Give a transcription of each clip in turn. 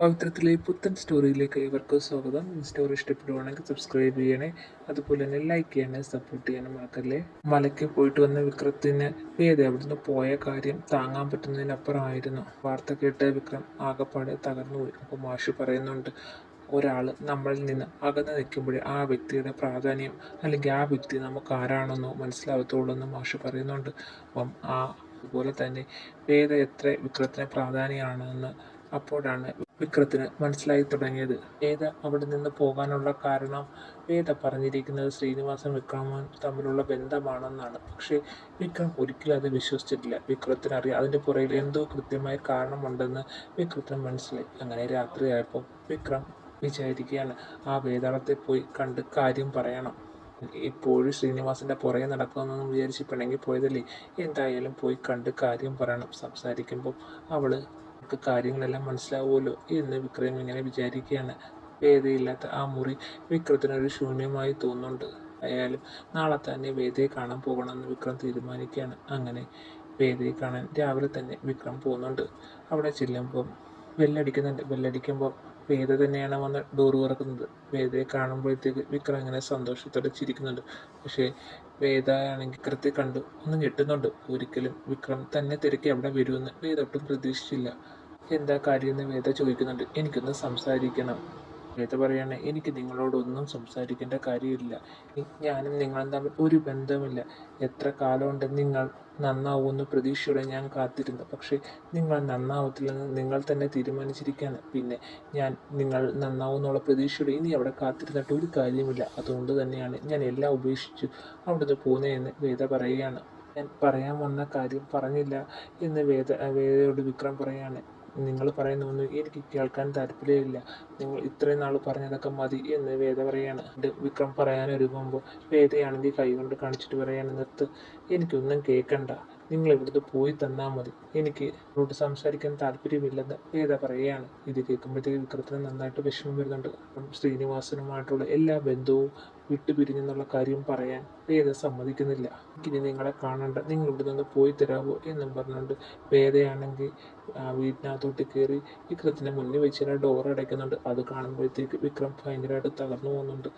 പവിത്രത്തിലെ പുത്തൻ സ്റ്റോറിയിലേക്ക് ഏവർക്കും സ്വാഗതം. ഈ സ്റ്റോറി ഇഷ്ടപ്പെടുവാണെങ്കിൽ സബ്സ്ക്രൈബ് ചെയ്യണേ. അതുപോലെ തന്നെ ലൈക്ക് ചെയ്യണേ, സപ്പോർട്ട് ചെയ്യാനും മറക്കല്ലേ. മലയ്ക്ക് പോയിട്ട് വന്ന വിക്രത്തിന് വേദ അവിടുന്ന് പോയ കാര്യം താങ്ങാൻ പറ്റുന്നതിനപ്പുറമായിരുന്നു. വാർത്ത കേട്ട് വിക്രം ആകെപ്പാടെ തകർന്നുപോയി. അപ്പോൾ മാഷ് പറയുന്നുണ്ട്, ഒരാൾ നമ്മളിൽ നിന്ന് അകന്ന് നിൽക്കുമ്പോഴേ ആ വ്യക്തിയുടെ പ്രാധാന്യം അല്ലെങ്കിൽ ആ വ്യക്തി നമുക്ക് ആരാണെന്നോ മനസ്സിലാവത്തുള്ളൂ എന്ന് മാഷ് പറയുന്നുണ്ട്. അപ്പം അതുപോലെ തന്നെ വേദ എത്ര വിക്രത്തിന് പ്രാധാന്യമാണെന്ന് അപ്പോഴാണ് വിക്രത്തിന് മനസ്സിലായി തുടങ്ങിയത്. വേദ അവിടെ നിന്ന് പോകാനുള്ള കാരണം വേദ പറഞ്ഞിരിക്കുന്നത് ശ്രീനിവാസൻ വിക്രമൻ തമ്മിലുള്ള ബന്ധമാണെന്നാണ്. പക്ഷേ വിക്രം ഒരിക്കലും അത് വിശ്വസിച്ചിട്ടില്ല. വിക്രത്തിനറിയാം അതിൻ്റെ പുറകിൽ എന്തോ കൃത്യമായ കാരണമുണ്ടെന്ന് വിക്രത്തിന് മനസ്സിലായി. അങ്ങനെ രാത്രിയായപ്പോൾ വിക്രം വിചാരിക്കുകയാണ്, ആ വേതാളത്തെ പോയി കണ്ട് കാര്യം പറയണം. ഇപ്പോഴും ശ്രീനിവാസന്റെ പുറകെ നടക്കുന്നതെന്ന് വിചാരിച്ച് പിണങ്ങി പോയതല്ലേ, എന്തായാലും പോയി കണ്ട് കാര്യം പറയണം. സംസാരിക്കുമ്പോൾ അവള് കാര്യങ്ങളെല്ലാം മനസ്സിലാവുമല്ലോ എന്ന് വിക്രം ഇങ്ങനെ വിചാരിക്കുകയാണ്. വേദയില്ലാത്ത ആ മുറി വിക്രത്തിനൊരു ശൂന്യമായി തോന്നുന്നുണ്ട്. ആയാലും നാളെ തന്നെ വേദയെ കാണാൻ പോകണമെന്ന് വിക്രം തീരുമാനിക്കുകയാണ്. അങ്ങനെ വേദയെ കാണാൻ രാവിലെ തന്നെ വിക്രം പോകുന്നുണ്ട്. അവിടെ ചെല്ലുമ്പോൾ ബെല്ലടിക്കുന്നുണ്ട്. ബെല്ലടിക്കുമ്പോൾ വേദ തന്നെയാണ് വന്ന് ഡോറ് തുറക്കുന്നത്. വേദയെ കാണുമ്പോഴത്തേക്ക് വിക്രം ഇങ്ങനെ സന്തോഷത്തോടെ ചിരിക്കുന്നുണ്ട്. പക്ഷേ വേദ ആണെങ്കിൽ വിക്രത്തെ കണ്ട് ഒന്ന് ഞെട്ടുന്നുണ്ട്. ഒരിക്കലും വിക്രം തന്നെ തിരക്കി അവിടെ വരുമെന്ന് വേദ ഒട്ടും പ്രതീക്ഷിച്ചില്ല. എന്താ കാര്യമെന്ന് വേദ ചോദിക്കുന്നുണ്ട്. എനിക്കൊന്ന് സംസാരിക്കണം. വേദ പറയാണ്, എനിക്ക് നിങ്ങളോടൊന്നും സംസാരിക്കേണ്ട കാര്യമില്ല. ഞാനും നിങ്ങളും തമ്മിൽ ഒരു ബന്ധമില്ല. എത്ര കാലമുണ്ട് നിങ്ങൾ നന്നാവുമെന്ന് പ്രതീക്ഷയോടെ ഞാൻ കാത്തിരുന്നു. പക്ഷേ നിങ്ങൾ നന്നാവത്തില്ലെന്ന് നിങ്ങൾ തന്നെ തീരുമാനിച്ചിരിക്കുകയാണ്. പിന്നെ ഞാൻ നിങ്ങൾ നന്നാവുമെന്നുള്ള പ്രതീക്ഷയോടെ ഇനി അവിടെ കാത്തിരുന്നിട്ട് ഒരു കാര്യമില്ല. അതുകൊണ്ട് തന്നെയാണ് ഞാൻ എല്ലാം ഉപേക്ഷിച്ചു അവിടുന്ന് പോകുന്നതെന്ന് വേദ പറയുകയാണ്. ഞാൻ പറയാൻ വന്ന കാര്യം പറഞ്ഞില്ല എന്ന് വേദയോട് വിക്രം പറയാണ്. നിങ്ങൾ പറയുന്നൊന്നും എനിക്ക് കേൾക്കാൻ താല്പര്യമില്ല. നിങ്ങൾ ഇത്രയും നാൾ പറഞ്ഞതൊക്കെ മതി എന്ന് വേദ പറയാണ്. വിക്രം പറയാനൊരുങ്ങുമ്പോൾ വേദയാണെങ്കിൽ കൈകൊണ്ട് കാണിച്ചിട്ട് പറയാണ്, നിർത്ത്, എനിക്കൊന്നും കേൾക്കണ്ട, നിങ്ങൾ ഇവിടുന്ന് പോയി തന്നാൽ മതി, എനിക്ക് ഇവരോട് സംസാരിക്കാൻ താല്പര്യമില്ലെന്ന് വേദ പറയുകയാണ്. ഇത് കേൾക്കുമ്പോഴത്തേക്ക് വിക്രത്തിന് നന്നായിട്ട് വിഷമം വരുന്നുണ്ട്. ശ്രീനിവാസനുമായിട്ടുള്ള എല്ലാ ബന്ധവും വിട്ടുപിരിഞ്ഞെന്നുള്ള കാര്യം പറയാൻ വേദ സമ്മതിക്കുന്നില്ല. എനിക്കിനി നിങ്ങളെ കാണണ്ട, നിങ്ങൾ ഇവിടെ നിന്ന് പോയി തരാമോ എന്നും പറഞ്ഞുകൊണ്ട് വേദയാണെങ്കിൽ വീട്ടിനകത്തോട്ട് കയറി വിക്രത്തിൻ്റെ മുന്നിൽ വെച്ച് ഡോർ അടയ്ക്കുന്നുണ്ട്. അത് കാണുമ്പോഴത്തേക്ക് വിക്രം ഭയങ്കരമായിട്ട് തകർന്നു പോകുന്നുണ്ട്.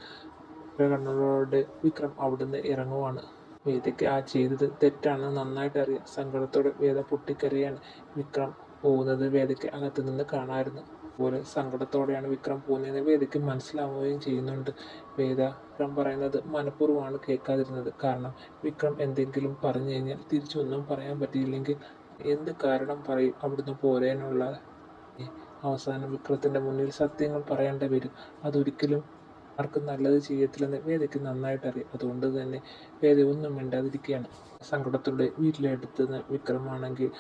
കണ്ണുകളോടെ വിക്രം അവിടുന്ന് ഇറങ്ങുവാണ്. വേദയ്ക്ക് ചെയ്തത് തെറ്റാണെന്ന് നന്നായിട്ട് അറിയാം. സങ്കടത്തോടെ വേദ പൊട്ടിക്കരയാണ്. വിക്രം പോകുന്നത് വേദയ്ക്ക് അകത്ത് നിന്ന് കാണാമായിരുന്നു. അതുപോലെ സങ്കടത്തോടെയാണ് വിക്രം പോകുന്നതെന്ന് വേദയ്ക്ക് മനസ്സിലാവുകയും ചെയ്യുന്നുണ്ട്. വിക്രം പറയുന്നത് മനഃപൂർവ്വമാണ് കേൾക്കാതിരുന്നത്. കാരണം വിക്രം എന്തെങ്കിലും പറഞ്ഞു കഴിഞ്ഞാൽ തിരിച്ചൊന്നും പറയാൻ പറ്റിയില്ലെങ്കിൽ എന്ത് കാരണം പറയും അവിടുന്ന് പോരാനുള്ള. അവസാനം വിക്രത്തിൻ്റെ മുന്നിൽ സത്യങ്ങൾ പറയേണ്ടി വരും. അതൊരിക്കലും ആർക്കും നല്ലത് ചെയ്യത്തില്ലെന്ന് വേദയ്ക്ക് നന്നായിട്ട് അറിയാം. അതുകൊണ്ട് തന്നെ വേദ ഒന്നും മിണ്ടാതിരിക്കുകയാണ്. സങ്കടത്തോടെ വീട്ടിലെടുത്ത് വിക്രമാണെങ്കിൽ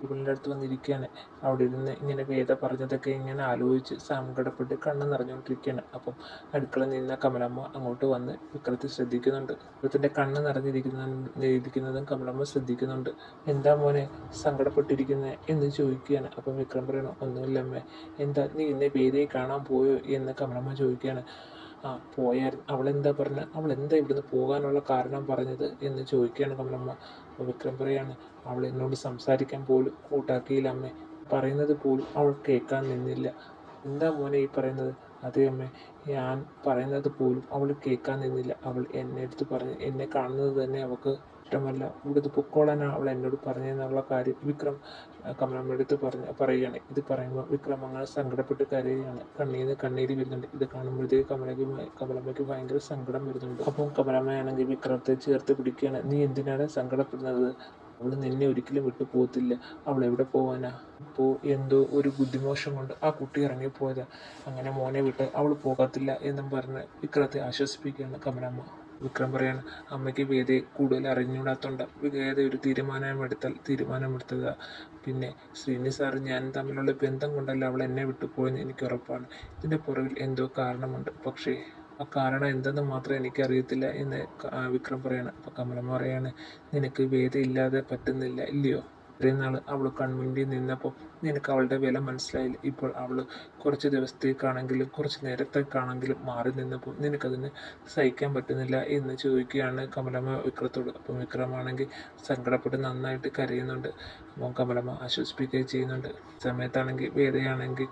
ഇവളുടെ അടുത്ത് വന്നിരിക്കുകയാണ്. അവിടെ ഇരുന്ന് ഇങ്ങനെ വേദ പറഞ്ഞതൊക്കെ ഇങ്ങനെ ആലോചിച്ച് സങ്കടപ്പെട്ട് കണ്ണ് നിറഞ്ഞുകൊണ്ടിരിക്കുകയാണ്. അപ്പം അടുക്കള നിന്ന കമലമ്മ അങ്ങോട്ട് വന്ന് വിക്രത്തെ ശ്രദ്ധിക്കുന്നുണ്ട്. വിക്രത്തിൻ്റെ കണ്ണ് നിറഞ്ഞിരിക്കുന്നതും കമലമ്മ ശ്രദ്ധിക്കുന്നുണ്ട്. എന്താ മോനെ സങ്കടപ്പെട്ടിരിക്കുന്നത് എന്ന് ചോദിക്കുകയാണ്. അപ്പം വിക്രം പറയണം, ഒന്നുമില്ല അമ്മേ. എന്താ നീ ഇന്ന് വേദയെ കാണാൻ പോയോ എന്ന് കമലമ്മ ചോദിക്കുകയാണ്. പോയായിരുന്നു. അവളെന്താ പറഞ്ഞത്, അവളെന്താ ഇവിടുന്ന് പോകാനുള്ള കാരണം പറഞ്ഞത് എന്ന് ചോദിക്കുകയാണ് കമലമ്മ. അപ്പോൾ വിക്രം പറയാണ്, അവൾ എന്നോട് സംസാരിക്കാൻ പോലും കൂട്ടാക്കിയില്ല അമ്മേ. പറയുന്നത് പോലും അവൾ കേൾക്കാൻ നിന്നില്ല. എന്താ മോനെ ഈ പറയുന്നത്? അതേ അമ്മേ, ഞാൻ പറയുന്നത് പോലും അവൾ കേൾക്കാൻ നിന്നില്ല. അവൾ എന്നെ അടുത്ത് പറഞ്ഞ് എന്നെ കാണുന്നത് തന്നെ അവൾക്ക് ഇഷ്ടമല്ല. ഇവിടുന്ന് പൊക്കോളാനാണ് അവൾ എന്നോട് പറഞ്ഞതെന്നുള്ള കാര്യം വിക്രം കമലമ്മയുടെ അടുത്ത് പറയുകയാണ്. ഇത് പറയുമ്പോൾ വിക്രം അങ്ങനെ സങ്കടപ്പെട്ട് കരയുകയാണ്. കണ്ണീന്ന് കണ്ണീര് വരുന്നുണ്ട്. ഇത് കാണുമ്പോഴത്തേക്ക് കമലമ്മയ്ക്ക് ഭയങ്കര സങ്കടം വരുന്നുണ്ട്. അപ്പം കമലമ്മയാണെങ്കിൽ വിക്രത്തെ ചേർത്ത് പിടിക്കുകയാണ്. നീ എന്തിനാണ് സങ്കടപ്പെടുന്നത്? അവൾ നിന്നെ ഒരിക്കലും വിട്ടു പോകത്തില്ല. അവൾ എവിടെ പോകാനാ? ഇപ്പോൾ എന്തോ ഒരു ബുദ്ധിമോശം കൊണ്ട് ആ കുട്ടി ഇറങ്ങിപ്പോയതാ. അങ്ങനെ മോനെ വിട്ട് അവൾ പോകത്തില്ല എന്നും പറഞ്ഞ് വിക്രത്തെ ആശ്വസിപ്പിക്കുകയാണ് കമലമ്മ. വിക്രം പറയാണ്, അമ്മയ്ക്ക് വേദയെ കൂടുതൽ അറിഞ്ഞുകൂടാത്തോണ്ട് വേദ ഒരു തീരുമാനമെടുത്തതാ. പിന്നെ ശ്രീനി സാറ് ഞാൻ തമ്മിലുള്ള ബന്ധം കൊണ്ടല്ല അവൾ എന്നെ വിട്ടു പോയെന്ന് എനിക്ക് ഉറപ്പാണ്. ഇതിൻ്റെ പുറകിൽ എന്തോ കാരണമുണ്ട്. പക്ഷേ ആ കാരണം എന്തെന്ന് മാത്രം എനിക്കറിയത്തില്ല എന്ന് വിക്രം പറയാണ്. അപ്പോൾ കമലമ്മ പറയാണ്, നിനക്ക് വേദ ഇല്ലാതെ പറ്റുന്നില്ല ഇല്ലയോ? ഇത്രയും നാൾ അവൾ കൺമുന്നിൽ നിന്നപ്പോൾ നിനക്ക് അവളുടെ വില മനസ്സിലായില്ല. ഇപ്പോൾ അവൾ കുറച്ച് ദിവസത്തേക്കാണെങ്കിലും കുറച്ച് നേരത്തേക്കാണെങ്കിലും മാറി നിന്നപ്പോൾ നിനക്കതിന് സഹിക്കാൻ പറ്റുന്നില്ല എന്ന് ചോദിക്കുകയാണ് കമലമ്മ വിക്രത്തോട്. അപ്പം വിക്രമാണെങ്കിൽ സങ്കടപ്പെട്ട് നന്നായിട്ട് കരയുന്നുണ്ട്. അപ്പം കമലമ്മ ആശ്വസിപ്പിക്കുകയും ചെയ്യുന്നുണ്ട്. സമയത്താണെങ്കിൽ വേദയാണെങ്കിൽ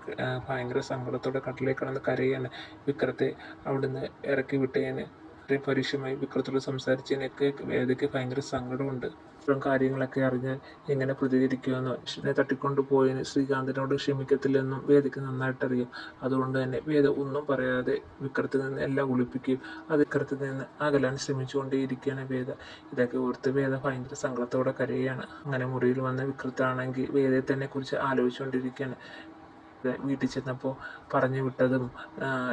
ഭയങ്കര സങ്കടത്തോടെ കട്ടിലേക്ക് കിടന്ന് കരയാണ്. വിക്രത്തെ അവിടുന്ന് ഇറക്കി വിട്ടതിന് ഇത്രയും പരുഷമായി വിക്രത്തോട് സംസാരിച്ചതിനൊക്കെ വേദയ്ക്ക് ഭയങ്കര സങ്കടമുണ്ട്. ഇത്തരം കാര്യങ്ങളൊക്കെ അറിഞ്ഞാൽ എങ്ങനെ പ്രതികരിക്കുമെന്നോ അശ്വിനെ തട്ടിക്കൊണ്ടുപോയതിന് ശ്രീകാന്തിനോട് ക്ഷമിക്കത്തില്ലെന്നും വേദയ്ക്ക് നന്നായിട്ടറിയാം. അതുകൊണ്ട് തന്നെ വേദ ഒന്നും പറയാതെ വിക്രത്തിൽ നിന്ന് എല്ലാം ഒളിപ്പിക്കുകയും അത് വിക്രത്തിൽ നിന്ന് അകലാൻ ശ്രമിച്ചുകൊണ്ടേയിരിക്കുകയാണ് വേദ. ഇതൊക്കെ ഓർത്ത് വേദ ഭയങ്കര സങ്കടത്തോടെ കരയുകയാണ്. അങ്ങനെ മുറിയിൽ വന്ന വിക്രത്താണെങ്കിൽ വേദയെ തന്നെ കുറിച്ച് ആലോചിച്ചുകൊണ്ടിരിക്കുകയാണ്. വീട്ടിൽ ചെന്നപ്പോൾ പറഞ്ഞു വിട്ടതും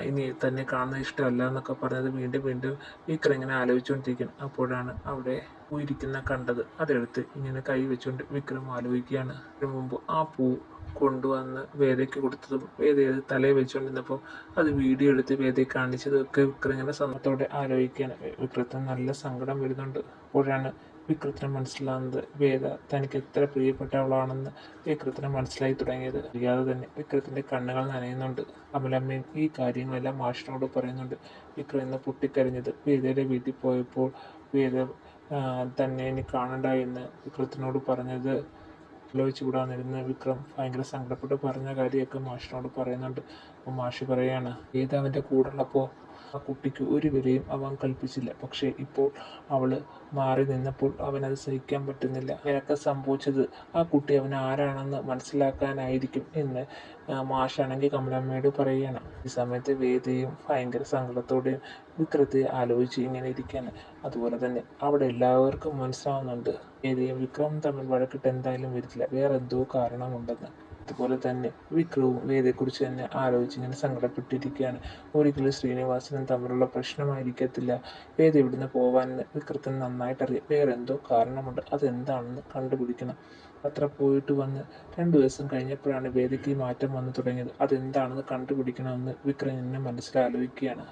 ഇനി തന്നെ കാണുന്നത് ഇഷ്ടമല്ല എന്നൊക്കെ പറഞ്ഞത് വീണ്ടും വീണ്ടും വിക്രം ഇങ്ങനെ ആലോചിച്ചുകൊണ്ടിരിക്കണം. അപ്പോഴാണ് അവിടെ പൂയിരിക്കുന്ന കണ്ടത്. അതെടുത്ത് ഇങ്ങനെ കൈ വെച്ചുകൊണ്ട് വിക്രം ആലോചിക്കുകയാണ്. ഇതിനു മുമ്പ് ആ പൂ കൊണ്ടുവന്ന് വേദയ്ക്ക് കൊടുത്തതും വേദയത് തലയിൽ വെച്ചുകൊണ്ടിരുന്നപ്പോൾ അത് വീഡിയോ എടുത്ത് വേദയെ കാണിച്ചതൊക്കെ വിക്രം ഇങ്ങനെ സന്തോഷത്തോടെ ആലോചിക്കുകയാണ്. വിക്രത്തിന് നല്ല സങ്കടം വരുന്നുണ്ട്. അപ്പോഴാണ് വിക്രത്തിന് മനസ്സിലാകുന്നത് വേദ തനിക്ക് എത്ര പ്രിയപ്പെട്ടവളാണെന്ന് വിക്രത്തിന് മനസ്സിലായി തുടങ്ങിയത്. അറിയാതെ തന്നെ വിക്രത്തിന്റെ കണ്ണുകൾ നനയുന്നുണ്ട്. കമലമ്മയും ഈ കാര്യങ്ങളെല്ലാം മാഷിനോട് പറയുന്നുണ്ട്. വിക്രം ഇന്ന് പൊട്ടിക്കരഞ്ഞത് വേദയുടെ വീട്ടിൽ പോയപ്പോൾ വേദ തന്നെ ഇനി കാണണ്ട എന്ന് വിക്രത്തിനോട് പറഞ്ഞത് ആലോചിച്ചുകൂടാന്നിരുന്ന് വിക്രം ഭയങ്കര സങ്കടപ്പെട്ട് പറഞ്ഞ കാര്യമൊക്കെ മാഷിനോട് പറയുന്നുണ്ട്. അപ്പോൾ മാഷി പറയാണ് വേദ അവൻ്റെ കൂടെ ഉള്ളപ്പോൾ ആ കുട്ടിക്ക് ഒരു വിലയും അവൻ കൽപ്പിച്ചില്ല. പക്ഷേ ഇപ്പോൾ അവൾ മാറി നിന്നപ്പോൾ അവനത് സഹിക്കാൻ പറ്റുന്നില്ല. ഇങ്ങനെയൊക്കെ സംഭവിച്ചത് ആ കുട്ടി അവൻ ആരാണെന്ന് മനസ്സിലാക്കാനായിരിക്കും എന്ന് മാഷാണെങ്കിൽ കമലമ്മയോട് പറയുകയാണ്. ഈ സമയത്ത് വേദയും ഭയങ്കര സങ്കടത്തോടെയും വിക്രത്തെ ആലോചിച്ച് ഇങ്ങനെ ഇരിക്കുകയാണ്. അതുപോലെ തന്നെ അവിടെ എല്ലാവർക്കും മനസ്സിലാവുന്നുണ്ട് വേദയും വിക്രമും തമ്മിൽ വഴക്കിട്ട് എന്തായാലും വരില്ല, വേറെ എന്തോ കാരണമുണ്ടെന്ന്. അതുപോലെ തന്നെ വിക്രവും വേദയെക്കുറിച്ച് തന്നെ ആലോചിച്ച് ഇങ്ങനെ സങ്കടപ്പെട്ടിരിക്കുകയാണ്. ഒരിക്കലും ശ്രീനിവാസനും തമ്മിലുള്ള പ്രശ്നമായിരിക്കത്തില്ല വേദ ഇവിടുന്ന് പോകാനെന്ന് വിക്രത്തിന് നന്നായിട്ടറിയാം. വേറെ എന്തോ കാരണമുണ്ട്, അതെന്താണെന്ന് കണ്ടുപിടിക്കണം. അത്ര പോയിട്ട് വന്ന് 2 ദിവസം കഴിഞ്ഞപ്പോഴാണ് വേദയ്ക്ക് മാറ്റം വന്നു തുടങ്ങിയത്. അതെന്താണെന്ന് കണ്ടുപിടിക്കണമെന്ന് വിക്രം എന്നെ മനസ്സിലാലോചിക്കുകയാണ്.